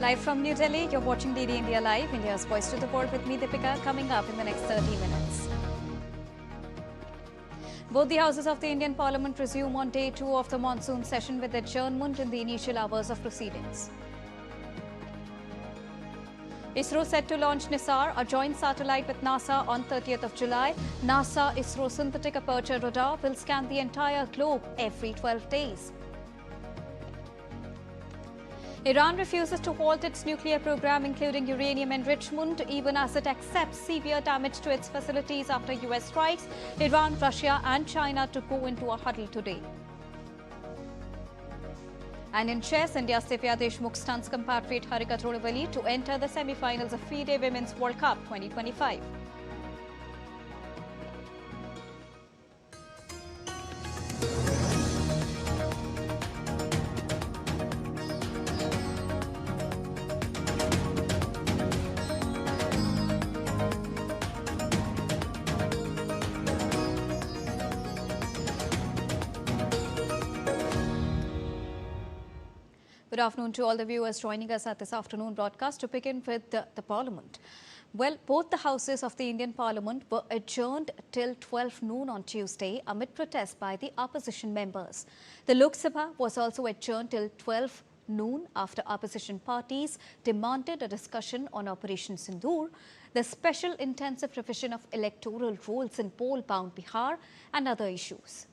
Live from New Delhi, you're watching DD India Live, India's voice to the world with me, Deepika, coming up in the next 30 minutes. Both the houses of the Indian Parliament resume on day 2 of the monsoon session with adjournment in the initial hours of proceedings. ISRO set to launch NISAR, a joint satellite with NASA on 30th of July. NASA-ISRO synthetic aperture radar will scan the entire globe every 12 days. Iran refuses to halt its nuclear program, including uranium enrichment, even as it accepts severe damage to its facilities after US strikes. Iran, Russia and China to go into a huddle today. And in chess, India's Divya Deshmukh stuns compatriot Harika Thrunvalli to enter the semi-finals of FIDE Women's World Cup 2025. Good afternoon to all the viewers joining us at this afternoon broadcast. To begin with the Parliament. Well, both the houses of the Indian Parliament were adjourned till 12 noon on Tuesday amid protests by the opposition members. The Lok Sabha was also adjourned till 12 noon after opposition parties demanded a discussion on Operation Sindoor, the special intensive revision of electoral rolls in poll-bound Bihar and other issues.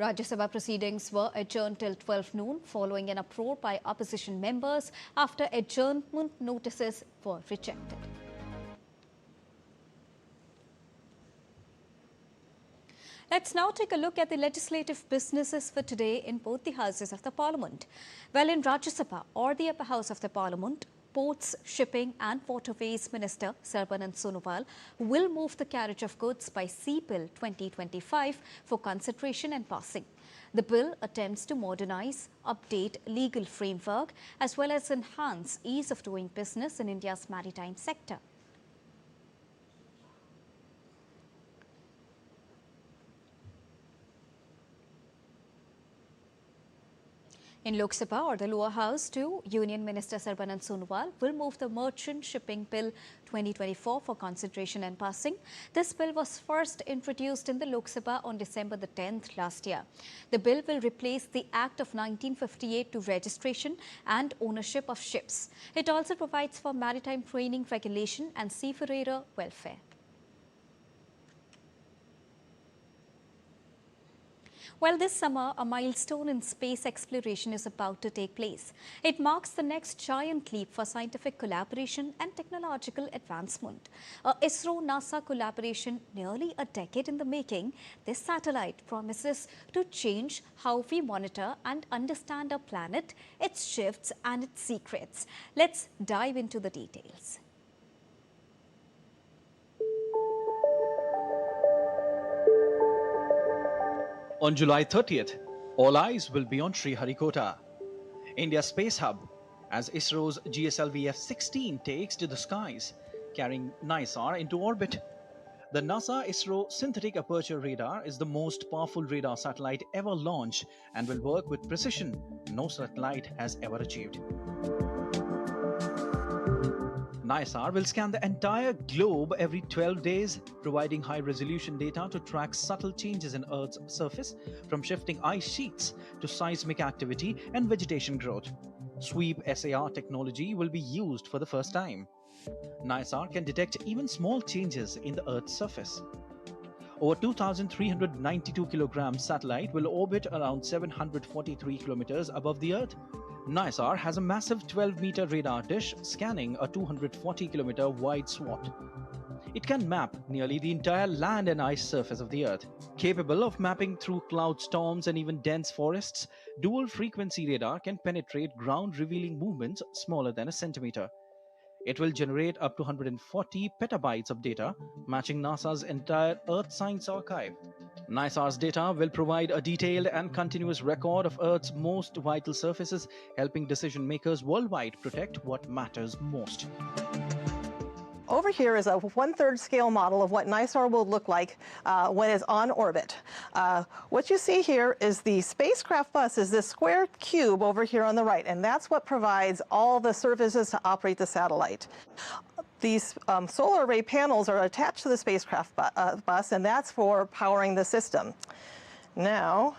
Rajya Sabha proceedings were adjourned till 12 noon following an uproar by opposition members after adjournment notices were rejected. Let's now take a look at the legislative businesses for today in both the houses of the Parliament. Well, in Rajya Sabha, or the upper house of the Parliament, Ports, Shipping and Waterways Minister Sarbanand Sonowal will move the carriage of goods by Sea Bill 2025 for consideration and passing. The bill attempts to modernize, update legal framework as well as enhance ease of doing business in India's maritime sector. In Lok Sabha, or the lower house, too, Union Minister Sarbanand Sonowal will move the Merchant Shipping Bill 2024 for consideration and passing. This bill was first introduced in the Lok Sabha on December the 10th last year. The bill will replace the Act of 1958 to registration and ownership of ships. It also provides for maritime training regulation and seafarer welfare. Well, this summer, a milestone in space exploration is about to take place. It marks the next giant leap for scientific collaboration and technological advancement. A ISRO-NASA collaboration nearly a decade in the making, this satellite promises to change how we monitor and understand our planet, its shifts and its secrets. Let's dive into the details. On July 30th, all eyes will be on Sriharikota, India's space hub, as ISRO's GSLV F-16 takes to the skies, carrying NISAR into orbit. The NASA-ISRO synthetic aperture radar is the most powerful radar satellite ever launched and will work with precision no satellite has ever achieved. NISAR will scan the entire globe every 12 days, providing high-resolution data to track subtle changes in Earth's surface, from shifting ice sheets to seismic activity and vegetation growth. Sweep SAR technology will be used for the first time. NISAR can detect even small changes in the Earth's surface. Over 2,392 kg satellite will orbit around 743 kilometers above the Earth. NISAR has a massive 12-meter radar dish scanning a 240-kilometer wide swath. It can map nearly the entire land and ice surface of the Earth. Capable of mapping through cloud storms and even dense forests, dual-frequency radar can penetrate ground, revealing movements smaller than a centimeter. It will generate up to 140 petabytes of data, matching NASA's entire Earth science archive. NISAR's data will provide a detailed and continuous record of Earth's most vital surfaces, helping decision makers worldwide protect what matters most. over here is a 1/3 scale model of what NISAR will look like when it's on orbit. What you see here is the spacecraft bus is this square cube over here on the right, and that's what provides all the services to operate the satellite. These solar array panels are attached to the spacecraft bus, and that's for powering the system. Now,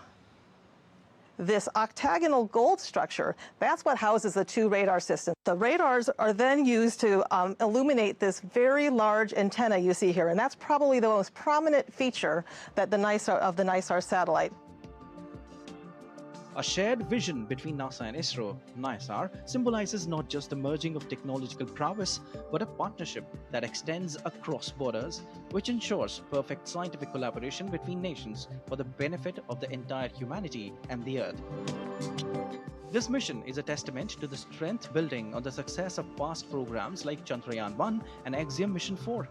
this octagonal gold structure, that's what houses the 2 radar systems. The radars are then used to illuminate this very large antenna you see here, and that's probably the most prominent feature that the NISAR satellite. A shared vision between NASA and ISRO, NISAR, symbolizes not just the merging of technological prowess, but a partnership that extends across borders, which ensures perfect scientific collaboration between nations for the benefit of the entire humanity and the Earth. This mission is a testament to the strength building on the success of past programs like Chandrayaan-1 and Axiom Mission 4.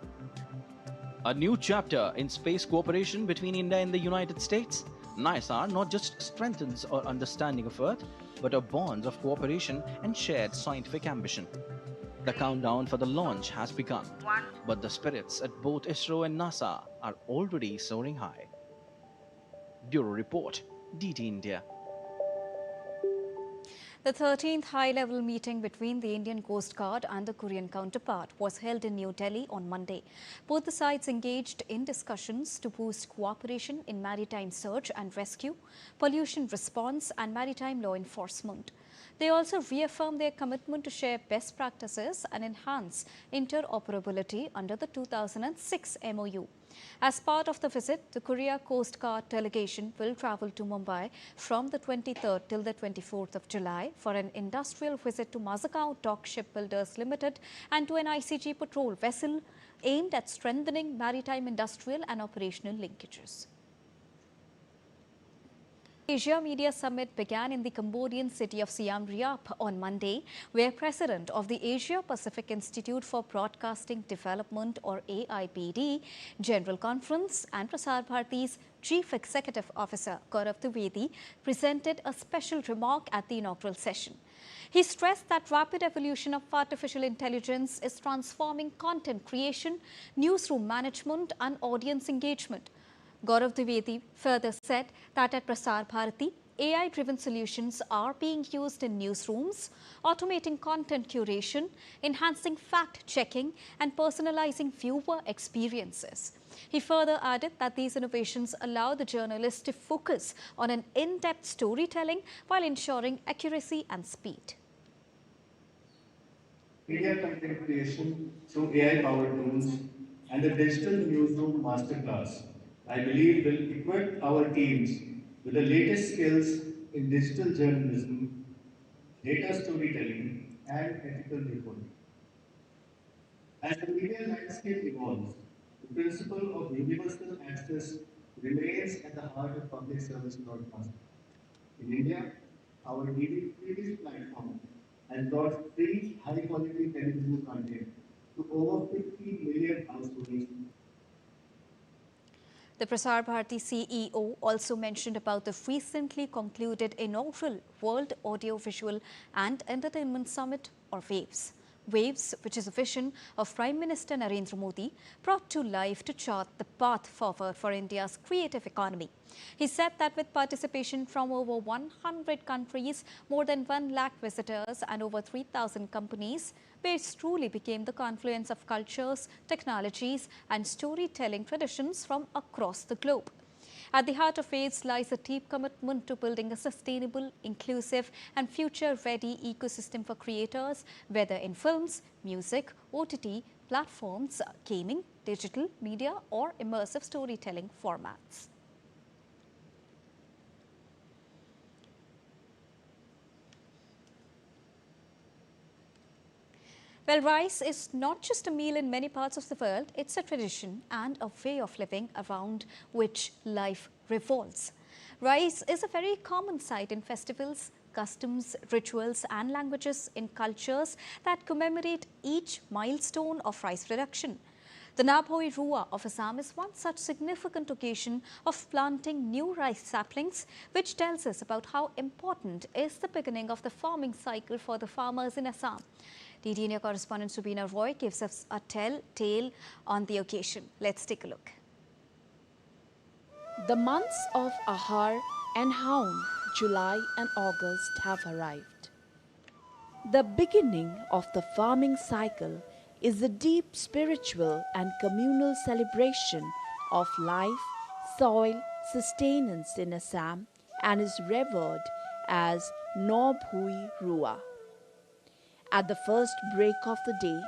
A new chapter in space cooperation between India and the United States. NISAR not just strengthens our understanding of Earth, but our bonds of cooperation and shared scientific ambition. The countdown for the launch has begun, but the spirits at both ISRO and NASA are already soaring high. Bureau Report, DT India. The 13th high-level meeting between the Indian Coast Guard and the Korean counterpart was held in New Delhi on Monday. Both the sides engaged in discussions to boost cooperation in maritime search and rescue, pollution response and maritime law enforcement. They also reaffirmed their commitment to share best practices and enhance interoperability under the 2006 MOU. As part of the visit, the Korea Coast Guard delegation will travel to Mumbai from the 23rd till the 24th of July for an industrial visit to Mazagaon Dock Shipbuilders Limited and to an ICG patrol vessel aimed at strengthening maritime industrial and operational linkages. Asia Media Summit began in the Cambodian city of Siem Reap on Monday, where President of the Asia Pacific Institute for Broadcasting Development or AIBD General Conference and Prasar Bharati's Chief Executive Officer Gaurav Dwivedi presented a special remark at the inaugural session. He stressed that rapid evolution of artificial intelligence is transforming content creation, newsroom management and audience engagement. Gaurav Dwivedi further said that at Prasar Bharati, AI-driven solutions are being used in newsrooms, automating content curation, enhancing fact-checking and personalizing viewer experiences. He further added that these innovations allow the journalists to focus on an in-depth storytelling while ensuring accuracy and speed. Media content creation through AI-powered tools and the digital newsroom masterclass, I believe, will equip our teams with the latest skills in digital journalism, data storytelling, and ethical reporting. As the media landscape evolves, the principle of universal access remains at the heart of public service broadcasting. In India, our DD platform has brought free, high-quality television content to over 50 million households. The Prasar Bharati CEO also mentioned about the recently concluded inaugural World Audiovisual and Entertainment Summit, or WAVES. WAVES, which is a vision of Prime Minister Narendra Modi, brought to life to chart the path forward for India's creative economy. He said that with participation from over 100 countries, more than 1 lakh visitors and over 3,000 companies, WAVES truly became the confluence of cultures, technologies and storytelling traditions from across the globe. At the heart of WAVES lies a deep commitment to building a sustainable, inclusive and future-ready ecosystem for creators, whether in films, music, OTT, platforms, gaming, digital media or immersive storytelling formats. Well, rice is not just a meal in many parts of the world, it's a tradition and a way of living around which life revolves. Rice is a very common sight in festivals, customs, rituals and languages in cultures that commemorate each milestone of rice production. The Nabooi Rua of Assam is one such significant occasion of planting new rice saplings, which tells us about how important is the beginning of the farming cycle for the farmers in Assam. DD India correspondent Subina Roy gives us a tale on the occasion. Let's take a look. The months of Ahar and Haun, July and August have arrived. The beginning of the farming cycle is a deep spiritual and communal celebration of life, soil, sustenance in Assam and is revered as Nabooi Rua. At the first break of the day,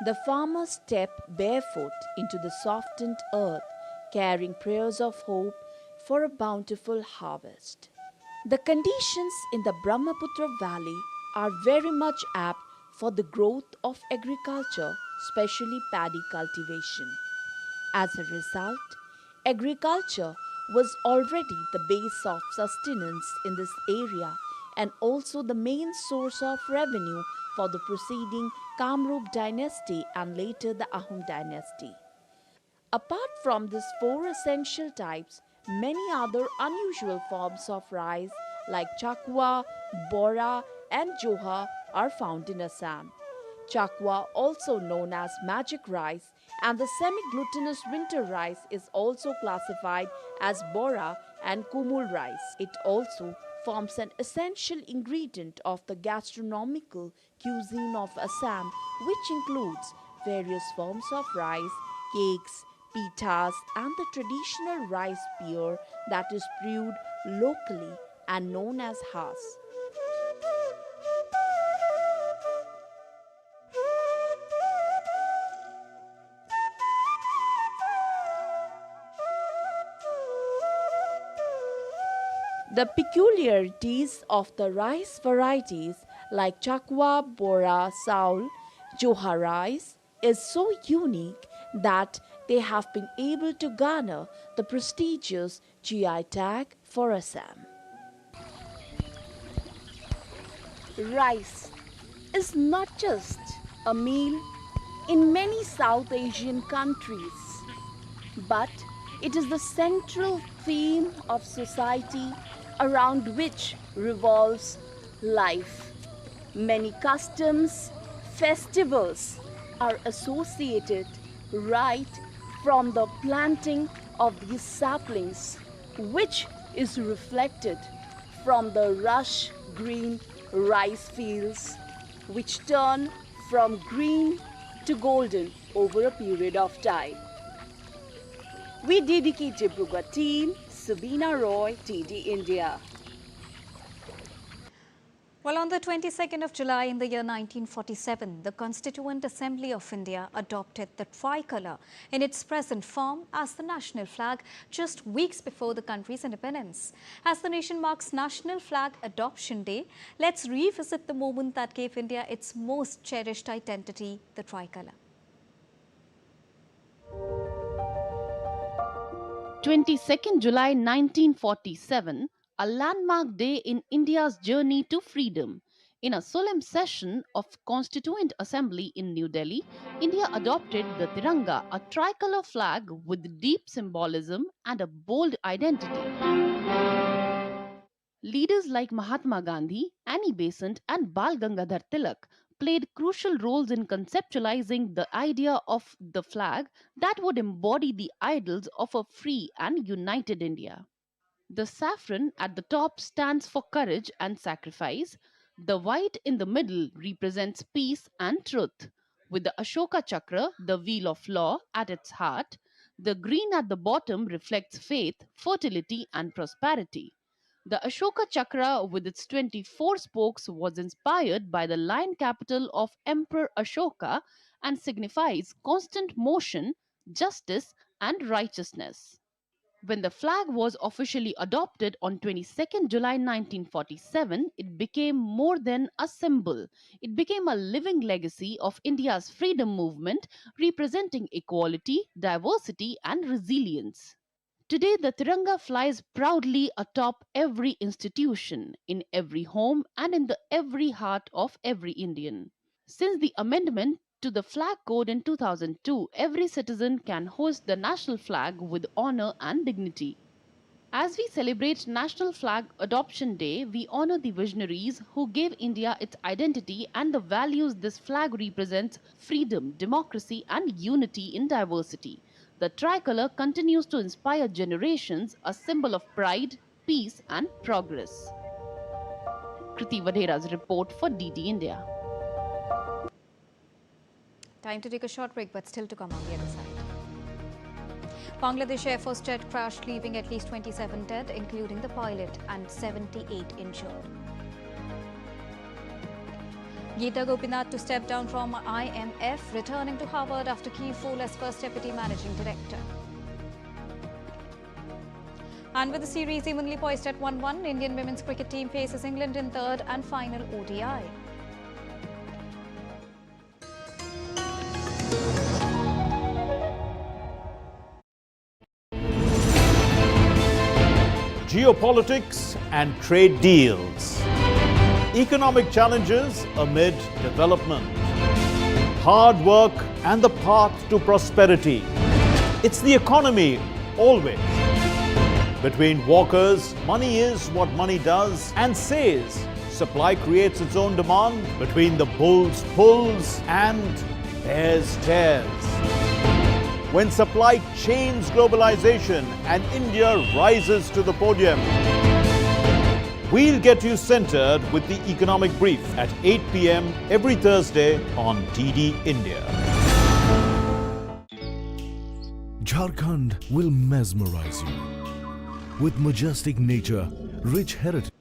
the farmers step barefoot into the softened earth, carrying prayers of hope for a bountiful harvest. The conditions in the Brahmaputra Valley are very much apt for the growth of agriculture, especially paddy cultivation. As a result, agriculture was already the base of sustenance in this area and also the main source of revenue for the preceding Kamrup dynasty and later the Ahom dynasty. Apart from these four essential types, many other unusual forms of rice like chakwa, bora and joha are found in Assam. Chakwa, also known as magic rice, and the semi-glutinous winter rice is also classified as bora and kumul rice. It also forms an essential ingredient of the gastronomical cuisine of Assam, which includes various forms of rice, cakes, pitas, and the traditional rice beer that is brewed locally and known as has. The peculiarities of the rice varieties like chakwa, bora, saul, joha rice is so unique that they have been able to garner the prestigious GI tag for Assam. Rice is not just a meal in many South Asian countries, but it is the central theme of society around which revolves life. Many customs, festivals are associated right from the planting of these saplings, which is reflected from the lush green rice fields, which turn from green to golden over a period of time. We dedicate Dibrugarh team, Subina Roy, DD India. Well, on the 22nd of July in the year 1947, the Constituent Assembly of India adopted the tricolour in its present form as the national flag just weeks before the country's independence. As the nation marks National Flag Adoption Day, let's revisit the moment that gave India its most cherished identity, the tricolour. 22nd July 1947, a landmark day in India's journey to freedom. In a solemn session of Constituent Assembly in New Delhi, India adopted the Tiranga, a tricolour flag with deep symbolism and a bold identity. Leaders like Mahatma Gandhi, Annie Besant and Bal Gangadhar Tilak played crucial roles in conceptualizing the idea of the flag that would embody the ideals of a free and united India. The saffron at the top stands for courage and sacrifice. The white in the middle represents peace and truth. With the Ashoka Chakra, the wheel of law, at its heart, the green at the bottom reflects faith, fertility, and prosperity. The Ashoka Chakra, with its 24 spokes, was inspired by the lion capital of Emperor Ashoka and signifies constant motion, justice, and righteousness. When the flag was officially adopted on 22nd July 1947, it became more than a symbol. It became a living legacy of India's freedom movement, representing equality, diversity, and resilience. Today, the Tiranga flies proudly atop every institution, in every home, and in the every heart of every Indian. Since the amendment to the Flag Code in 2002, every citizen can hoist the national flag with honor and dignity. As we celebrate National Flag Adoption Day, we honor the visionaries who gave India its identity and the values this flag represents: freedom, democracy, and unity in diversity. The tricolour continues to inspire generations, a symbol of pride, peace, and progress. Kriti Vadera's report for DD India. Time to take a short break, but still to come on the other side. Bangladesh Air Force jet crashed, leaving at least 27 dead, including the pilot, and 78 injured. Geeta Gopinath to step down from IMF, returning to Harvard after key role as first deputy managing director. And with the series evenly poised at 1-1, Indian women's cricket team faces England in third and final ODI. Geopolitics and trade deals. Economic challenges amid development. Hard work and the path to prosperity. It's the economy, always. Between walkers, money is what money does and says. Supply creates its own demand. Between the bulls pulls and bears tears. When supply chains globalization and India rises to the podium. We'll get you centered with the economic brief at 8 p.m. every Thursday on DD India. Jharkhand will mesmerize you with majestic nature, rich heritage.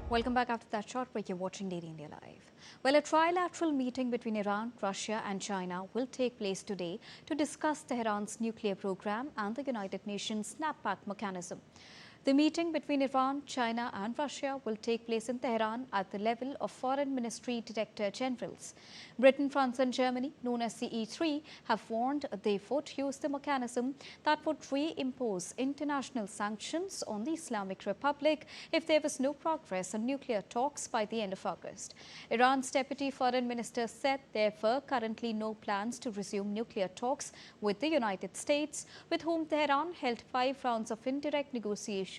Welcome back after that short break. You're watching DD India Live. Well, a trilateral meeting between Iran, Russia and China will take place today to discuss Tehran's nuclear program and the United Nations snapback mechanism. The meeting between Iran, China and Russia will take place in Tehran at the level of Foreign Ministry Director Generals. Britain, France and Germany, known as the E3, have warned they would use the mechanism that would reimpose international sanctions on the Islamic Republic if there was no progress on nuclear talks by the end of August. Iran's Deputy Foreign Minister said there were currently no plans to resume nuclear talks with the United States, with whom Tehran held 5 rounds of indirect negotiations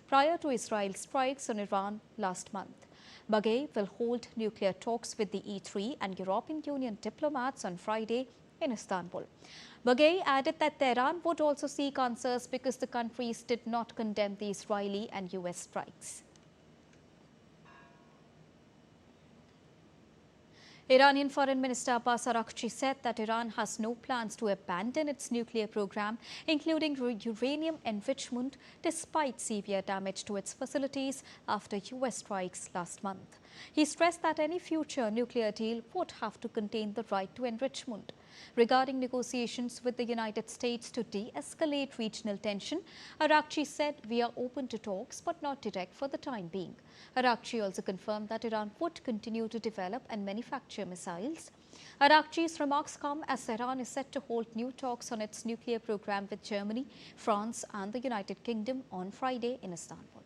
prior to Israel's strikes on Iran last month. Bagay will hold nuclear talks with the E3 and European Union diplomats on Friday in Istanbul. Bagay added that Tehran would also seek answers because the countries did not condemn the Israeli and US strikes. Iranian Foreign Minister Abbas Araghchi said that Iran has no plans to abandon its nuclear program, including uranium enrichment, despite severe damage to its facilities after US strikes last month. He stressed that any future nuclear deal would have to contain the right to enrichment. Regarding negotiations with the United States to de-escalate regional tension, Araghchi said, "We are open to talks but not direct for the time being." Araghchi also confirmed that Iran would continue to develop and manufacture missiles. Araghchi's remarks come as Iran is set to hold new talks on its nuclear program with Germany, France and the United Kingdom on Friday in Istanbul.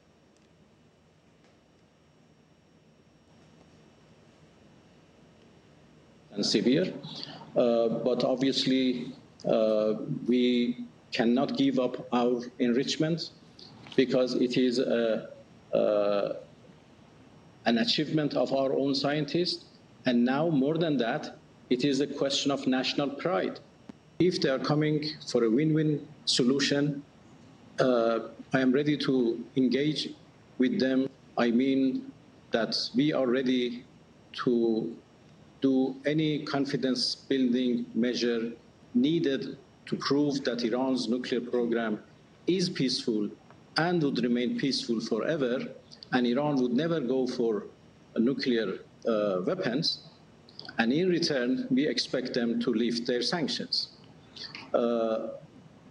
And severe, but obviously we cannot give up our enrichment because it is an achievement of our own scientists, and now more than that, it is a question of national pride. If they are coming for a win-win solution, I am ready to engage with them. I mean that we are ready to do any confidence-building measure needed to prove that Iran's nuclear program is peaceful and would remain peaceful forever, and Iran would never go for nuclear weapons, and in return, we expect them to lift their sanctions.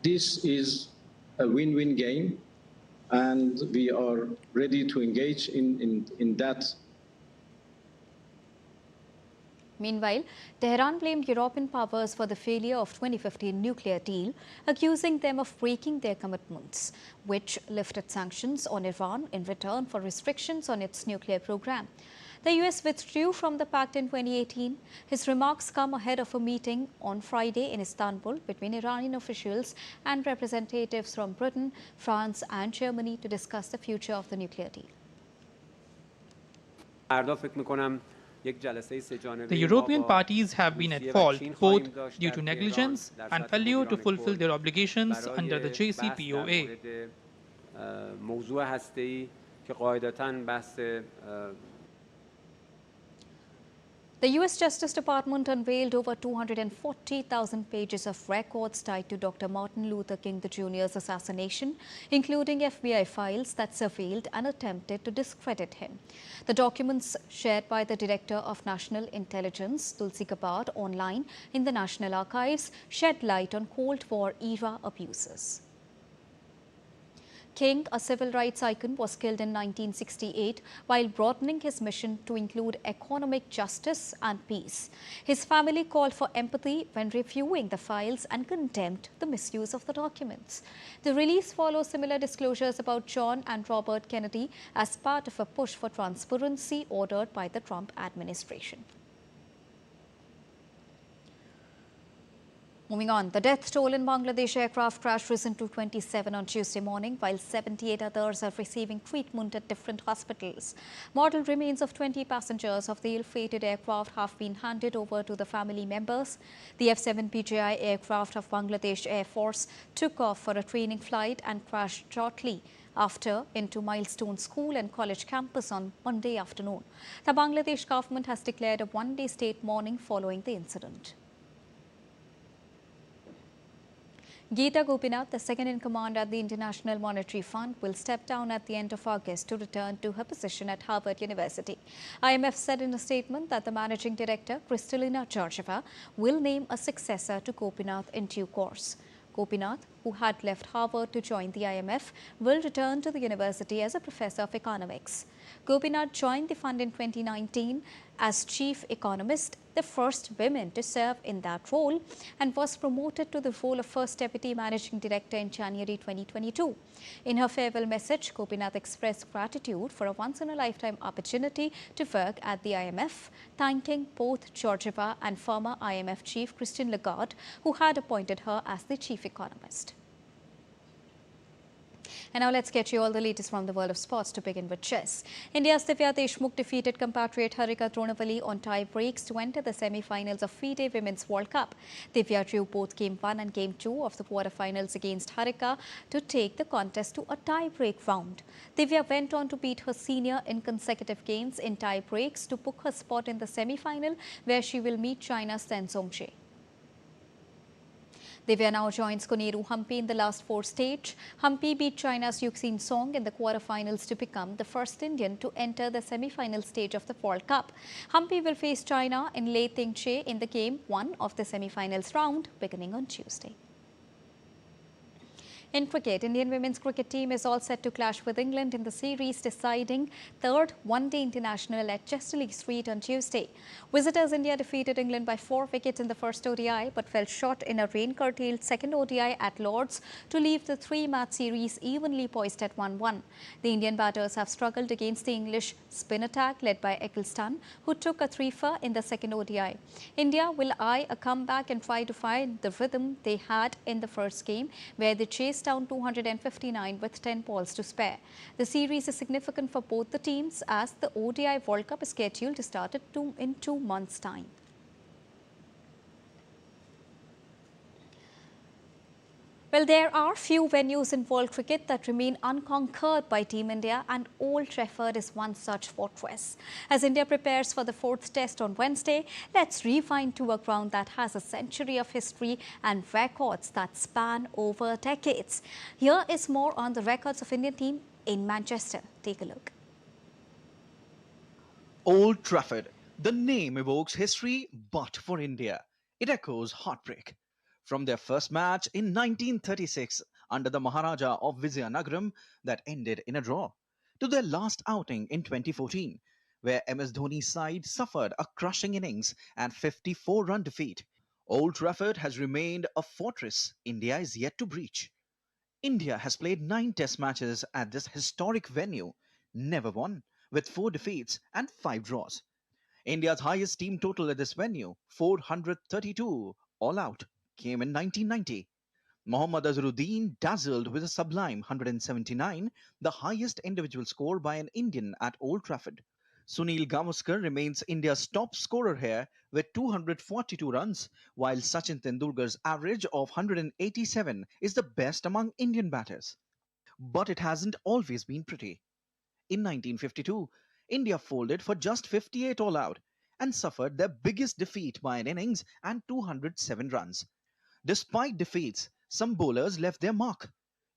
This is a win-win game, and we are ready to engage in that. Meanwhile, Tehran blamed European powers for the failure of 2015 nuclear deal, accusing them of breaking their commitments, which lifted sanctions on Iran in return for restrictions on its nuclear program. The US withdrew from the pact in 2018. His remarks come ahead of a meeting on Friday in Istanbul between Iranian officials and representatives from Britain, France and Germany to discuss the future of the nuclear deal. The European parties have been at fault both due to negligence and failure to fulfill their obligations under the JCPOA. The US Justice Department unveiled over 240,000 pages of records tied to Dr. Martin Luther King Jr.'s assassination, including FBI files that surveilled and attempted to discredit him. The documents shared by the Director of National Intelligence, Tulsi Gabbard, online in the National Archives shed light on Cold War era abuses. King, a civil rights icon, was killed in 1968 while broadening his mission to include economic justice and peace. His family called for empathy when reviewing the files and condemned the misuse of the documents. The release follows similar disclosures about John and Robert Kennedy as part of a push for transparency ordered by the Trump administration. Moving on, the death toll in Bangladesh aircraft crash risen to 27 on Tuesday morning, while 78 others are receiving treatment at different hospitals. Mortal remains of 20 passengers of the ill-fated aircraft have been handed over to the family members. The F-7 aircraft of Bangladesh Air Force took off for a training flight and crashed shortly after into Milestone School and College campus on Monday afternoon. The Bangladesh government has declared a one-day state mourning following the incident. Geeta Gopinath, the second-in-command at the International Monetary Fund, will step down at the end of August to return to her position at Harvard University. IMF said in a statement that the managing director, Kristalina Georgieva, will name a successor to Gopinath in due course. Gopinath, who had left Harvard to join the IMF, will return to the university as a professor of economics. Gopinath joined the fund in 2019 as chief economist, the first woman to serve in that role, and was promoted to the role of first deputy managing director in January 2022. In her farewell message, Gopinath expressed gratitude for a once-in-a-lifetime opportunity to work at the IMF, thanking both Georgieva and former IMF chief Christine Lagarde, who had appointed her as the chief economist. And now let's get you all the latest from the world of sports, to begin with chess. India's Divya Deshmukh defeated compatriot Harika Dronavalli on tie breaks to enter the semi-finals of FIDE Women's World Cup. Divya drew both Game 1 and Game 2 of the quarter-finals against Harika to take the contest to a tie-break round. Divya went on to beat her senior in consecutive games in tie breaks to book her spot in the semi-final, where she will meet China's Sen Zhongxie. Divya now joins Koneru Hampi in the last four stage. Hampi beat China's Yuxin Song in the quarterfinals to become the first Indian to enter the semi-final stage of the World Cup. Hampi will face China in Lei Tingche in the Game 1 of the semi-finals round beginning on Tuesday. In cricket, Indian women's cricket team is all set to clash with England in the series deciding third one-day international at Chesterley Street on Tuesday. Visitors India defeated England by 4 wickets in the first ODI but fell short in a rain-curtailed second ODI at Lord's to leave the three-match series evenly poised at 1-1. The Indian batters have struggled against the English spin attack led by Eccleston, who took a 3-for in the second ODI. India will eye a comeback and try to find the rhythm they had in the first game, where they chased down 259 with 10 balls to spare. The series is significant for both the teams as the ODI World Cup is scheduled to start in 2 months' time. Well, there are few venues in world cricket that remain unconquered by Team India, and Old Trafford is one such fortress. As India prepares for the 4th test on Wednesday, let's rewind to a ground that has a century of history and records that span over decades. Here is more on the records of Indian team in Manchester. Take a look. Old Trafford. The name evokes history, but for India, it echoes heartbreak. From their first match in 1936 under the Maharaja of Vizianagaram that ended in a draw, to their last outing in 2014, where MS Dhoni's side suffered a crushing innings and 54-run defeat, Old Trafford has remained a fortress India is yet to breach. India has played 9 test matches at this historic venue, never won, with 4 defeats and 5 draws. India's highest team total at this venue, 432 all out, came in 1990. Mohammad Azharuddin dazzled with a sublime 179, the highest individual score by an Indian at Old Trafford. Sunil Gavaskar remains India's top scorer here with 242 runs, while Sachin Tendulkar's average of 187 is the best among Indian batters. But it hasn't always been pretty. In 1952, India folded for just 58 all out and suffered their biggest defeat by an innings and 207 runs. Despite defeats, some bowlers left their mark.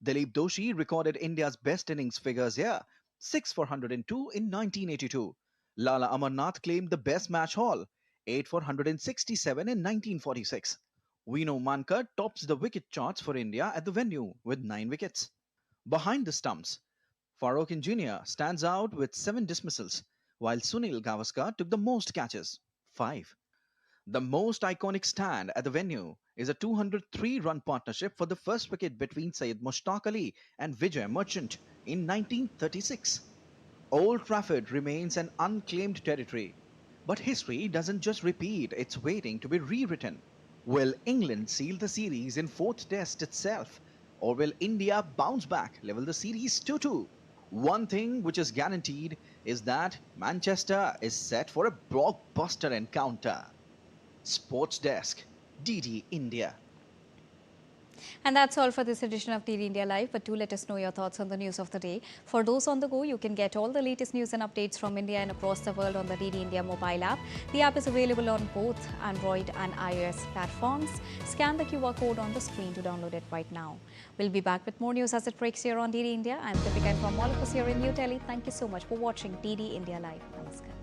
Dilip Doshi recorded India's best innings figures here, 6 for 102 in 1982. Lala Amarnath claimed the best match haul, 8 for 167 in 1946. Vino Mankar tops the wicket charts for India at the venue with 9 wickets. Behind the stumps, Farokh Engineer stands out with 7 dismissals, while Sunil Gavaskar took the most catches, 5. The most iconic stand at the venue is a 203-run partnership for the first wicket between Syed Mushtaq Ali and Vijay Merchant in 1936. Old Trafford remains an unclaimed territory, but history doesn't just repeat, it's waiting to be rewritten. Will England seal the series in 4th test itself, or will India bounce back, level the series 2-2? One thing which is guaranteed is that Manchester is set for a blockbuster encounter. Sports Desk, DD India. And that's all for this edition of DD India Live, but do let us know your thoughts on the news of the day. For those on the go, you can get all the latest news and updates from India and across the world on the DD India mobile app. The app is available on both Android and iOS platforms. Scan the QR code on the screen to download it right now. We'll be back with more news as it breaks here on DD India. I'm Deepika, and from all of us here in New Delhi, thank you so much for watching DD India Live. Namaskar.